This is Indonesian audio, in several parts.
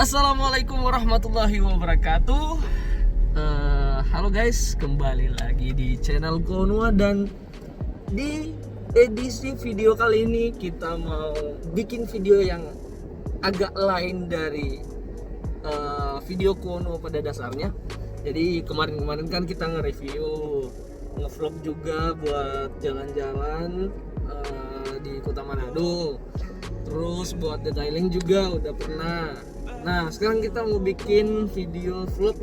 Assalamualaikum warahmatullahi wabarakatuh. Halo guys, kembali lagi di channel Konua, dan di edisi video kali ini kita mau bikin video yang agak lain dari video Konua pada dasarnya. Jadi kemarin kan kita nge-review, nge-vlog juga buat jalan-jalan di Kota Manado. Terus buat detailing juga udah pernah. Nah, sekarang kita mau bikin video vlog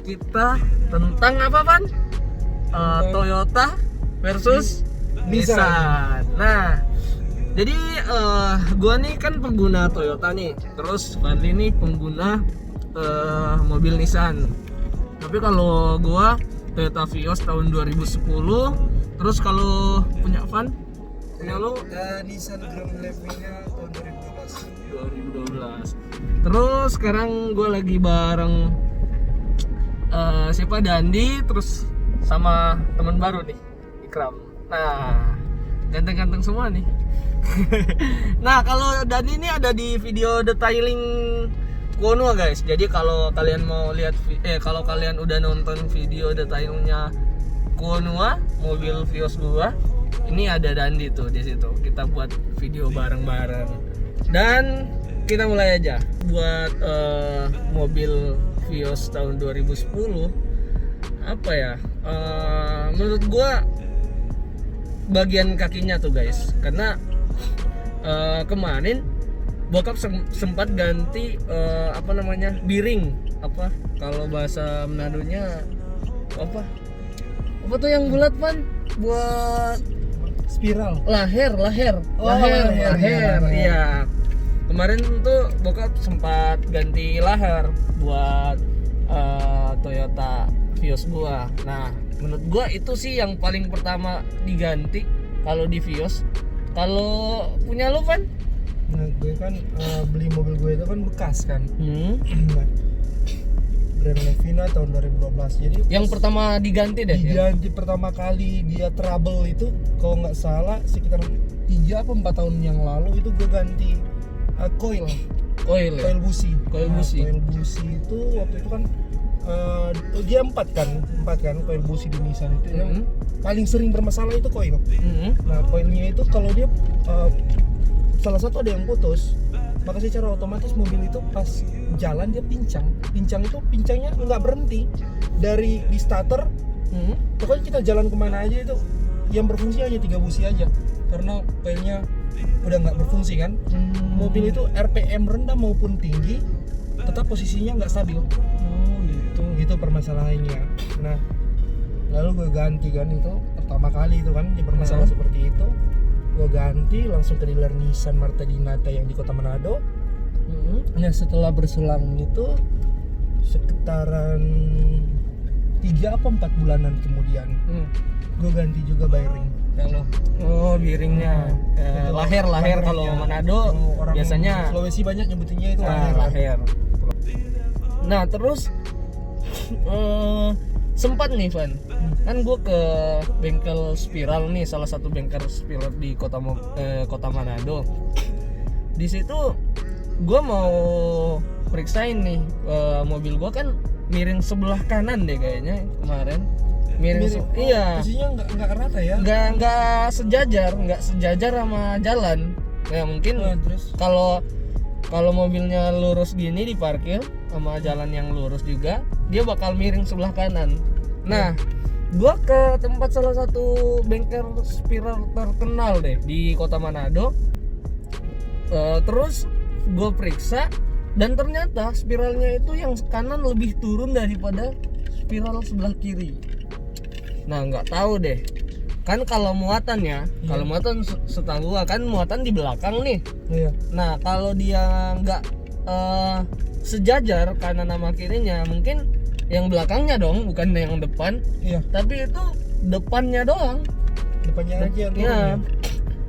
kita tentang apa, Pan? Toyota versus Nissan. Nah, jadi gua nih kan pengguna Toyota nih. Terus Fadli nih pengguna mobil Nissan. Tapi kalau gua Toyota Vios tahun 2010. Terus kalau punya Van? Punya lo? Nissan Grand Levina tahun 2012. Terus sekarang gue lagi bareng siapa, Dandi, terus sama teman baru nih, Ikram. Nah, ganteng-ganteng semua nih. Nah, kalau Dandi ini ada di video detailing Konua guys. Jadi kalau kalian mau lihat kalau kalian udah nonton video detailnya Konua, mobil Vios gua, ini ada Dandi tuh di situ. Kita buat video bareng-bareng. Dan kita mulai aja buat mobil Vios tahun 2010. Apa ya? Menurut gua bagian kakinya tuh guys, karena kemarin bokap sempat ganti biring, apa kalau bahasa Manadonya apa tuh yang bulat, Pan, buat Spiral. Laher. Iya. Kemarin tuh bokap sempat ganti laher buat Toyota Vios gua. Nah, menurut gua itu sih yang paling pertama diganti kalau di Vios. Kalau punya lu, Van? Nah, gue kan beli mobil gue itu kan bekas kan. Nah, Grand Levina tahun 2012. Jadi Yang pertama diganti deh. diganti pertama kali dia trouble itu, kalau nggak salah sekitar 3 apa 4 tahun yang lalu itu gue ganti coil busi. Coil Nah, busi. coil busi itu waktu itu kan dia 4 kan coil busi di Nissan itu. Yang paling sering bermasalah itu coil. Nah, coilnya itu kalau dia salah satu ada yang putus, maka secara otomatis mobil itu pas jalan dia pincang itu pincangnya nggak berhenti dari di starter. Pokoknya kita jalan kemana aja itu yang berfungsi hanya 3 busi aja, karena coilnya udah nggak berfungsi kan. Mobil itu RPM rendah maupun tinggi tetap posisinya nggak stabil. Gitu permasalahannya. Nah, lalu gue ganti kan, itu pertama kali itu kan dipermasalah seperti itu. Gue ganti langsung ke dealer Nissan Marta Dinata yang di Kota Manado. Nah, setelah berselang itu sekitaran 3 apa 4 bulanan kemudian gue ganti juga bearing. Oh, biringnya. Laher kalau Manado Orang biasanya Sulawesi banyak nyebutinnya itu laher. Nah, terus sempat nih, Van, kan gue ke bengkel Spiral nih, salah satu bengkel Spiral di kota Manado. Di situ gue mau periksain nih mobil gue kan miring sebelah kanan deh kayaknya kemarin. Iya. Posisinya nggak rata ya? Nggak sejajar sama jalan. Ya mungkin Terus kalau mobilnya lurus gini diparkir sama jalan yang lurus juga, dia bakal miring sebelah kanan. Nah, gua ke tempat salah satu bengkel Spiral terkenal deh di Kota Manado. Terus gua periksa, dan ternyata spiralnya itu yang kanan lebih turun daripada spiral sebelah kiri. Nah, nggak tahu deh. Kan kalau muatannya, kalau muatan setahu gua kan muatan di belakang nih. iya. Nah, kalau dia nggak sejajar kanan sama kirinya, mungkin yang belakangnya dong, bukan yang depan. Iya. Tapi itu depannya doang. Depannya aja yang turun. Iya. Ya.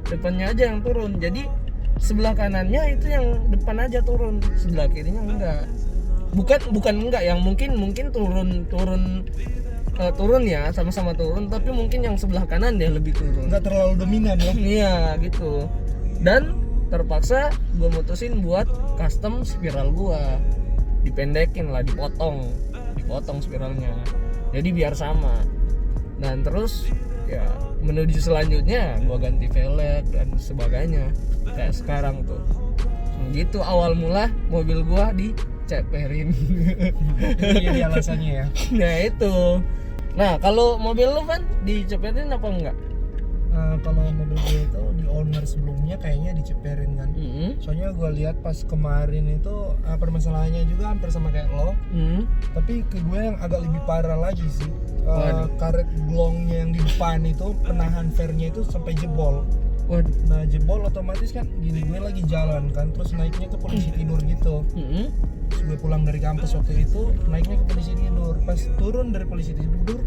Depannya aja yang turun. Jadi sebelah kanannya itu yang depan aja turun, sebelah kirinya enggak. Bukan enggak, yang mungkin turun ya, sama-sama turun, tapi mungkin yang sebelah kanan dia lebih turun. Nggak terlalu dominan ya. Iya gitu. Dan terpaksa gue mutusin buat custom spiral gue, dipendekin lah, dipotong spiralnya jadi biar sama. Dan terus ya menuju selanjutnya gue ganti velg dan sebagainya kayak sekarang tuh. Gitu awal mula mobil gue diceperin. Ini alasannya ya. Nah itu. Nah kalau mobil lu Van diceperin apa enggak? Kalau mobil gue itu di owner sebelumnya kayaknya diceperin kan. Soalnya gue lihat pas kemarin itu permasalahannya juga hampir sama kayak lo. Tapi ke gue yang agak lebih parah lagi sih. Karet glongnya yang di depan itu penahan fairnya itu sampai jebol. Waduh. Nah jebol otomatis kan gini, gue lagi jalan kan, terus naiknya ke posisi tidur gitu. Terus gue pulang dari kampus waktu itu naiknya ke posisi tidur. Pas turun dari posisi tidur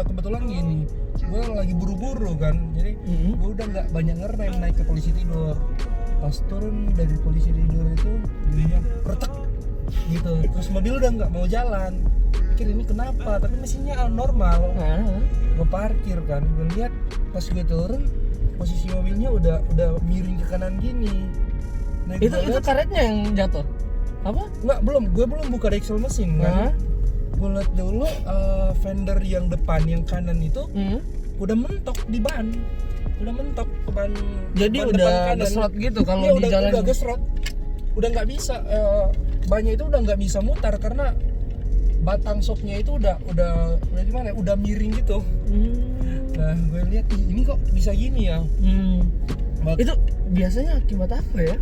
kebetulan gini, gue lagi buru-buru kan, jadi gue udah nggak banyak ngerem naik ke posisi tidur. Pas turun dari posisi tidur itu bunyinya retek gitu, terus mobil udah nggak mau jalan. Pikir ini kenapa, tapi mesinnya normal. Gue parkir kan, gue lihat pas gue turun posisi mobilnya udah miring ke kanan gini. Nah, Itu karetnya yang jatuh? Apa? Enggak, gue belum buka deksel mesin kan. Gue lihat dulu fender yang depan yang kanan itu udah mentok di ban. Udah mentok ke ban. Jadi ban udah kanan. gesrot gitu kalau Iya, di jalan. Udah gesrot. Udah nggak bisa bannya itu udah nggak bisa mutar karena batang shocknya itu udah gimana? Udah miring gitu. Nah, gue lihat ini kok bisa gini ya. Itu biasanya akibat apa ya?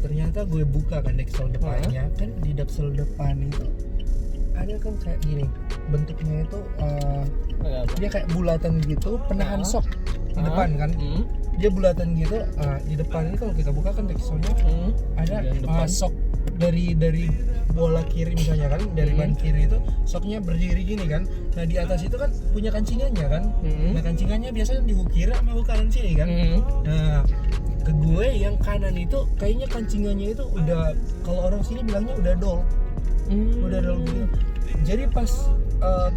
Ternyata gue buka kan deksel depannya, kan di deksel depan itu ada kan kayak gini bentuknya itu dia kayak bulatan gitu, penahan shock di depan kan. Dia bulatan gitu. Di depan ini kalau kita buka kan dekselnya ada shock dari bola kiri misalnya kan, dari ban kiri itu shocknya berdiri gini kan. Nah di atas itu kan punya kancingannya kan. Nah kancingannya biasanya di hook kiri sama hook kanan sini kan. Nah ke gue yang kanan itu kayaknya kancingannya itu udah, kalau orang sini bilangnya udah dol. Udah dol gitu. Jadi pas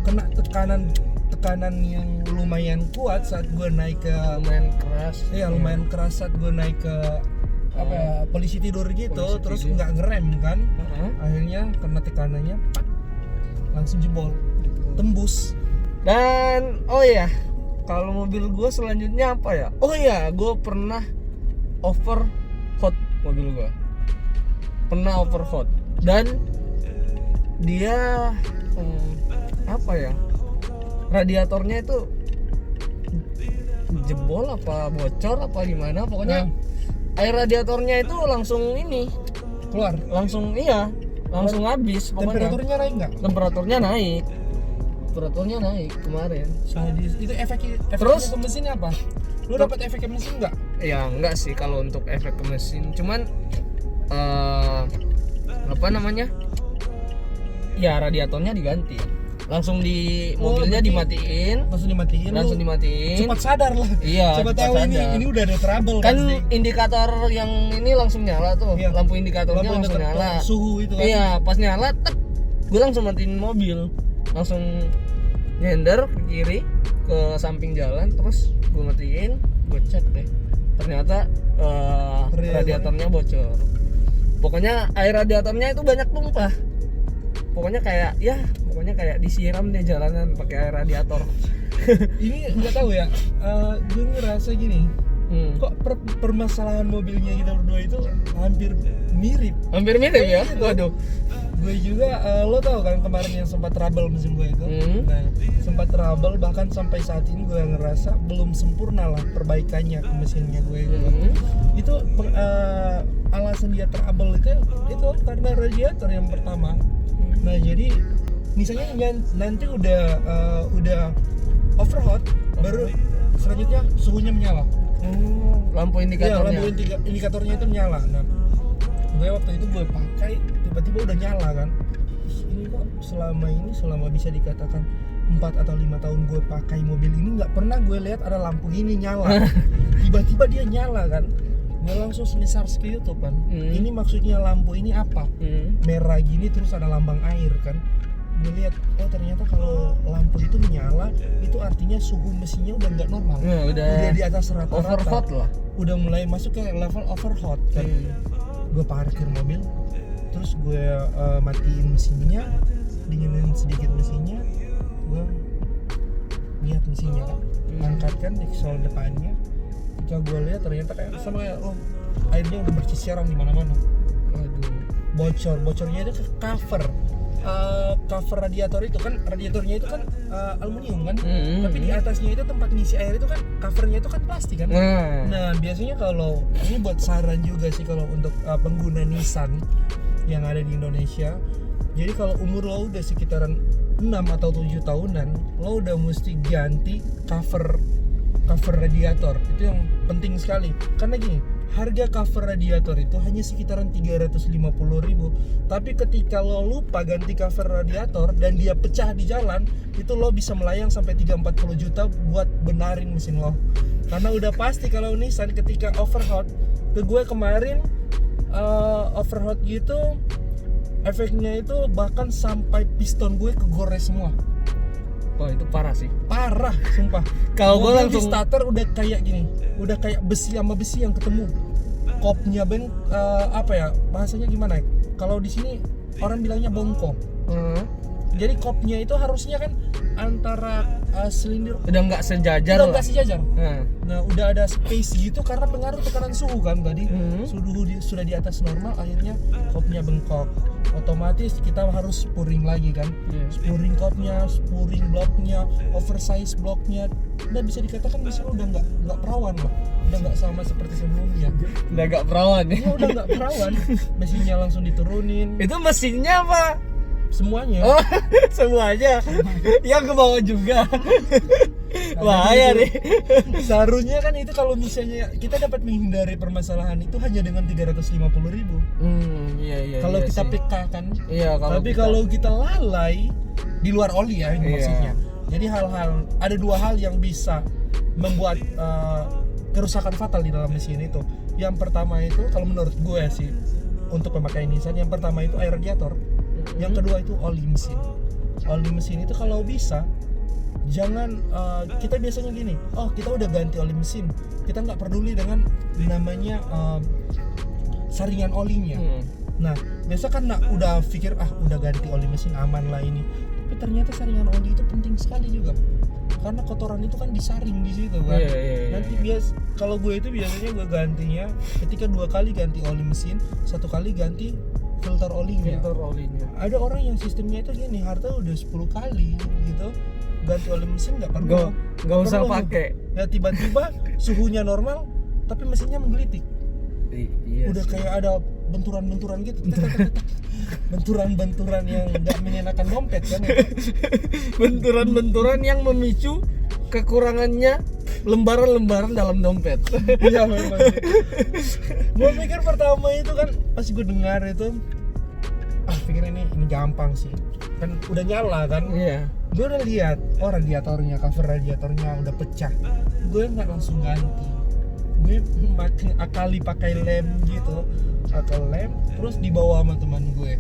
kena tekanan yang lumayan kuat saat gue naik ke lumayan keras saat gue naik ke polisi tidur gitu, terus nggak ngerem kan. Akhirnya kena tekanannya langsung jebol, tembus. Dan kalau mobil gue selanjutnya apa ya? Gue pernah overhot mobil gue. Pernah overhot dan dia radiatornya itu jebol apa bocor apa gimana, pokoknya air radiatornya itu langsung keluar, langsung habis pokoknya. Temperaturnya naik kemarin. Itu efeknya Terus ke mesin apa? Lu dapat efek ke mesin nggak? Ya enggak sih kalau untuk efek ke mesin, cuman ya radiatornya diganti. Langsung di mobilnya dimatiin. Langsung dimatiin. Cepat sadar lah. Iya. Cepat tahu sadar. Ini udah ada trouble kan pasti. Indikator yang ini langsung nyala tuh. Iya. Lampu indikatornya langsung nyala. Suhu itu kan. Iya, pas nyala gue langsung matiin mobil. Langsung nyender ke kiri ke samping jalan, terus gue matiin, gue cek deh. Ternyata radiatornya bocor. Pokoknya air radiatornya itu banyak tumpah. Pokoknya kayak disiram deh jalanan pakai air radiator. Ini nggak tahu ya, gue ngerasa gini, kok permasalahan mobilnya kita berdua itu hampir mirip ya. Waduh. Gue juga, lo tau kan kemarin yang sempat trouble mesin gue itu. Nah, sempat trouble, bahkan sampai saat ini gue ngerasa belum sempurna lah perbaikannya ke mesinnya gue itu. Itu alasan dia trouble itu karena radiator yang pertama. Nah jadi misalnya nanti udah overhot, baru selanjutnya suhunya menyala. Lampu indikatornya. Ya, lampu indikatornya itu menyala. Nah, gue waktu itu gue pakai, tiba-tiba udah nyala kan. Ini kok selama bisa dikatakan 4 atau 5 tahun gue pakai mobil ini nggak pernah gue lihat ada lampu ini nyala. Tiba-tiba dia nyala kan. Gue langsung search ke YouTube kan. Ini maksudnya lampu ini apa? Merah gini terus ada lambang air kan. gue lihat oh ternyata kalau lampu itu menyala itu artinya suhu mesinnya udah nggak normal. Udah di atas rata-rata. Overhot lah. Udah mulai masuk ke level overhot kan. Gue parkir mobil, terus gue matiin mesinnya, dinginin sedikit mesinnya, gue lihat mesinnya kan, angkatkan deksel depannya. Ketika gue lihat ternyata kayak sama kayak airnya udah berceceran di mana-mana. Bocornya itu ke cover radiator itu kan, radiatornya itu kan aluminium kan, tapi di atasnya itu tempat ngisi air itu kan covernya itu kan plastik kan. Nah biasanya kalau ini buat saran juga sih kalau untuk pengguna Nissan yang ada di Indonesia, jadi kalau umur lo udah sekitaran 6 atau 7 tahunan, lo udah mesti ganti cover radiator. Itu yang penting sekali karena gini, harga cover radiator itu hanya sekitaran 350.000, tapi ketika lo lupa ganti cover radiator dan dia pecah di jalan, itu lo bisa melayang sampai 3-40 juta buat benarin mesin lo. Karena udah pasti kalau Nissan ketika overhot, ke gue kemarin overhot gitu, efeknya itu bahkan sampai piston gue kegores semua. Wah itu parah sih. Parah, sumpah. Kalau gue langsung starter udah kayak gini, udah kayak besi sama besi yang ketemu. Kopnya apa ya bahasanya gimana? Kalau di sini orang bilangnya bongkok. Jadi kopnya itu harusnya kan antara silinder udah nggak sejajar. Udah nggak sejajar. Nah udah ada space gitu karena pengaruh tekanan suhu kan tadi. Suhu sudah di atas normal, akhirnya kopnya bengkok. Otomatis kita harus spuring lagi kan. Spuring kopnya, spuring bloknya, oversize bloknya. Udah bisa dikatakan mesin udah nggak perawan loh. Udah nggak sama seperti sebelumnya. Udah nggak perawan ya? Udah nggak perawan. Mesinnya langsung diturunin. Itu mesinnya apa? Semuanya. Oh, semuanya. Yang ke bawah juga. Bahaya nih. Seharusnya kan itu kalau misalnya kita dapat menghindari permasalahan itu hanya dengan 350.000. Iya. Kalau kita sih. PK kan. Iya, kalau kita lalai di luar oli ya ini maksudnya. Jadi ada dua hal yang bisa membuat kerusakan fatal di dalam mesin itu. Yang pertama itu kalau menurut gue sih untuk pemakaian Nissan, yang pertama itu air radiator. Yang kedua itu oli mesin. Oli mesin itu kalau bisa jangan kita biasanya gini, kita udah ganti oli mesin, kita nggak peduli dengan namanya saringan olinya. Nah biasa kan udah pikir udah ganti oli mesin aman lah ini, tapi ternyata saringan oli itu penting sekali juga karena kotoran itu kan disaring di situ kan. Nanti kalau gue itu biasanya gue gantinya ketika 2 kali ganti oli mesin, 1 kali ganti filter olinya. Ada orang yang sistemnya itu gini, harta udah 10 kali gitu ganti oli mesin nggak perlu, nggak usah pakai. Ya tiba-tiba suhunya normal tapi mesinnya menggelitik. Udah sih. Kayak ada benturan-benturan gitu. Benturan-benturan yang nggak menyenangkan dompet kan. Benturan-benturan yang memicu kekurangannya lembaran-lembaran dalam dompet. Iya memang. Gue pikir pertama itu kan pas gue dengar itu, pikir ini gampang sih. Kan udah nyala kan. Iya. Gue udah lihat radiatornya, cover radiatornya udah pecah. Gue nggak langsung ganti. Gue akali pakai lem gitu, lem, terus dibawa sama teman gue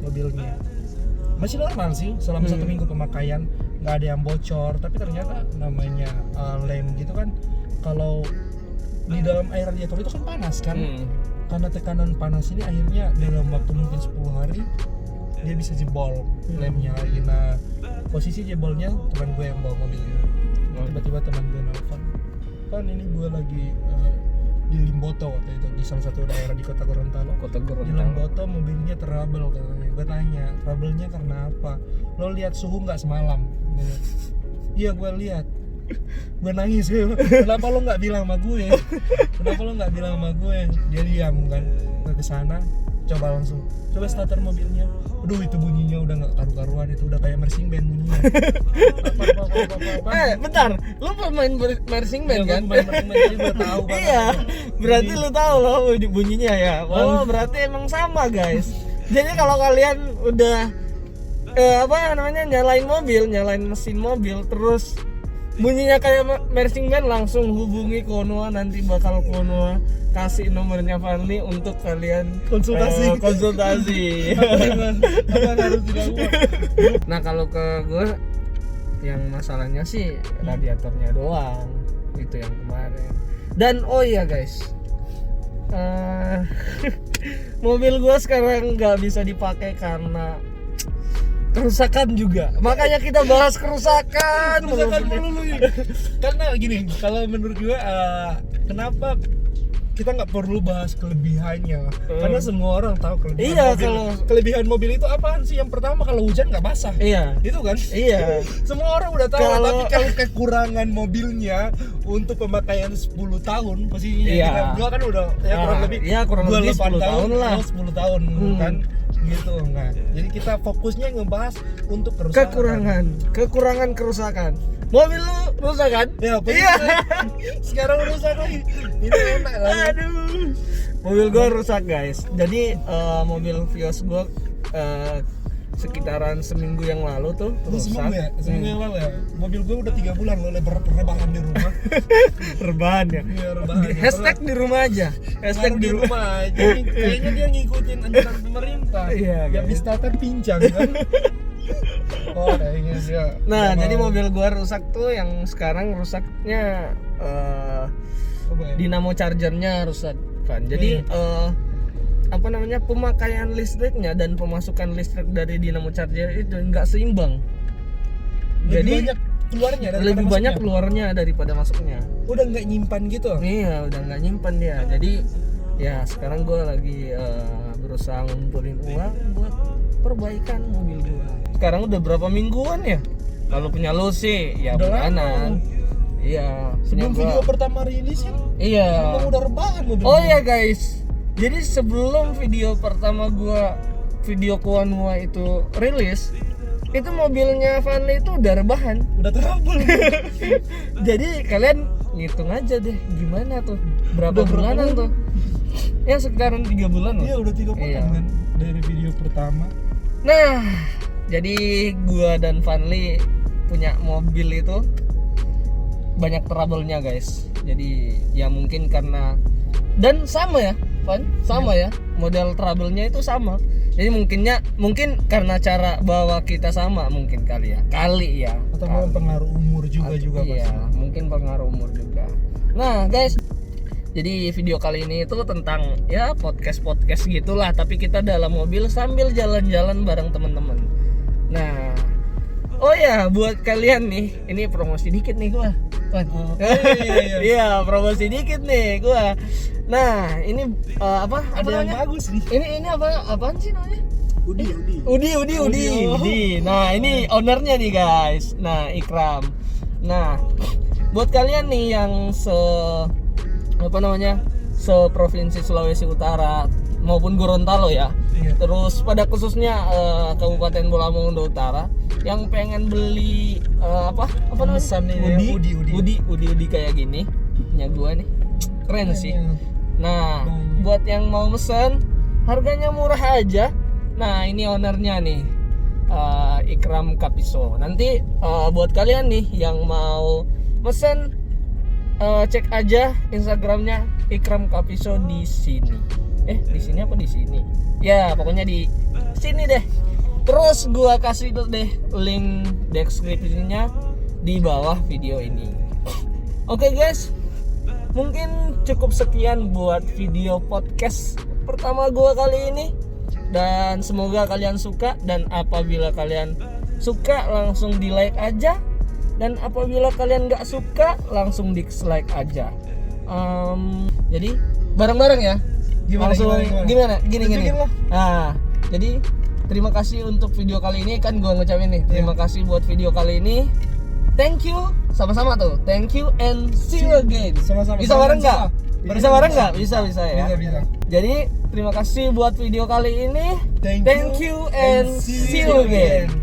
mobilnya. Masih normal sih selama 1 minggu pemakaian, nggak ada yang bocor. Tapi ternyata namanya lem gitu kan, kalau di dalam air radiator itu kan panas kan. Karena tekanan panas ini akhirnya dalam waktu mungkin 10 hari dia bisa jebol lemnya lagi. Nah posisi jebolnya teman gue yang bawa mobilnya. Tiba-tiba teman gue nelfon, kan ini gue lagi di Limboto waktu itu, di salah satu daerah di Kota Gorontalo. Di Limboto mobilnya trouble katanya. Gue tanya trouble-nya karena apa, lo lihat suhu nggak semalam? Iya gue lihat. Gue nangis, kenapa lo nggak bilang sama gue? Dia diam kan. Gue kesana, coba starter mobilnya. Aduh itu bunyinya udah nggak karu-karuan, itu udah kayak marching band bunyinya. Bentar, lu pemain marching band kan? Main marching band jadi gue tahu. Iya, berarti lu tahu loh bunyinya ya. Oh berarti emang sama guys. Jadi kalau kalian udah nyalain mesin mobil terus bunyinya kayak marching band, langsung hubungi Konoha, nanti bakal Konoha kasih nomornya Fanli untuk kalian Konsultasi. Apa yang harus dilakukan? Nah kalau ke gue yang masalahnya sih radiatornya doang, itu yang kemarin. Dan oh iya guys, mobil gue sekarang nggak bisa dipakai karena kerusakan juga. Makanya kita bahas kerusakan Dulu ya. Karena gini, kalau menurut gue kenapa kita nggak perlu bahas kelebihannya, karena semua orang tahu kelebihan Iya, mobil. kalau- Kelebihan mobil itu apaan sih? Yang pertama, kalau hujan nggak basah. Iya. Itu kan? Iya. Semua orang udah tahu. Kalau- Tapi kalau kekurangan mobilnya untuk pemakaian 10 tahun, posisinya Iya. kita berdua kan udah ya kurang Ah, lebih. iya, kurang gua lebih 8 10 tahun lah. 10 tahun kan gitu. Nah, jadi kita fokusnya ngebahas untuk Kekurangan kerusakan. Mobil lu rusak kan? Ya, Iya. sekarang rusak lagi. Ini enak lah. Aduh. Mobil gua rusak guys. Jadi mobil Vios gua sekitaran seminggu yang lalu tuh Itu rusak. seminggu ya? Seminggu yang lalu ya? Mobil gue udah 3 bulan loh rebahan di rumah. Rebahan ya. Iya, rebahan. Hashtag di rumah aja. Hashtag Taruh di rumah. aja. Kayaknya dia ngikutin anjuran pemerintah. Iya, Ya guys. bis starter pincang kan. Oh, kayaknya dia. Nah, dia jadi mau- mobil gua rusak tuh yang sekarang rusaknya apa ya? dinamo chargernya rusak kan. Jadi apa namanya, pemakaian listriknya dan pemasukan listrik dari dinamo charger itu nggak seimbang. Lebih Jadi banyak keluarnya daripada lebih banyak masuknya. keluarnya daripada masuknya. Udah nggak nyimpan gitu. Iya, udah nggak nyimpan dia. Jadi ya sekarang gue lagi berusaha ngumpulin uang buat perbaikan mobil gue. Sekarang udah berapa mingguan ya? Kalau punya lo sih ya Udah bulanan. lama. Iya, punya Sebelum gua. video pertama rilis kan Iya. emang udah rebahan mobil. Oh gua. ya guys, jadi sebelum video pertama gua, video Konoha itu rilis, itu mobilnya Fanli itu udah rebahan. Udah trouble. Jadi kalian ngitung aja deh gimana tuh, berapa Udah berapa bulanan bulan? tuh? Ya sekitaran 3 bulan loh. Iya, udah 3 bulan Iya. kan dari video pertama. Nah, jadi gua dan Fanli punya mobil itu banyak trouble-nya guys. Jadi ya mungkin karena, dan sama ya Van, sama ya model trouble-nya itu sama. Jadi mungkin karena cara bawa kita sama mungkin kali ya Atau memang pengaruh umur juga iya, pasti. mungkin pengaruh umur juga. Nah guys, jadi video kali ini itu tentang ya podcast gitulah, tapi kita dalam mobil sambil jalan-jalan bareng teman-teman. Nah, oh ya, buat kalian nih, ini promosi dikit nih gua. iya. Iya, promosi dikit nih gua. Nah, ini apa Ada yang namanya? bagus nih. Ini apaan sih namanya? Udi. Udi. Nah, ini ownernya nih guys. Nah, Ikram. Nah, buat kalian nih yang seprovinsi Sulawesi Utara maupun Gorontalo ya. Iya. Terus pada khususnya Kabupaten Bola Mongondo Utara yang pengen beli apa namanya? Pemesan ini ya, Udi kayak gini. Punya gua nih. Keren sih. Nah, Banyak. buat yang mau mesen, harganya murah aja. Nah, ini ownernya nih, Ikram Kapiso. Nanti buat kalian nih yang mau mesen, cek aja Instagramnya Ikram Kapiso di sini. Di sini apa di sini? Ya, pokoknya di sini deh. Terus gua kasih deh link deskripsinya di bawah video ini. Oke guys, mungkin cukup sekian buat video podcast pertama gua kali ini, dan semoga kalian suka. Dan apabila kalian suka langsung di like aja, dan apabila kalian nggak suka langsung dislike aja. Jadi bareng-bareng ya. Gimana? Gini. Tunjukin lah. Nah, jadi terima kasih untuk video kali ini, kan gua ngucapin nih terima kasih buat video kali ini. Thank you, sama-sama tuh. Thank you and see you again. Sama-sama. Bisa bareng nggak? Bisa. Bisa bareng nggak? Bisa ya. Bisa. Jadi terima kasih buat video kali ini. Thank Thank you and see you again.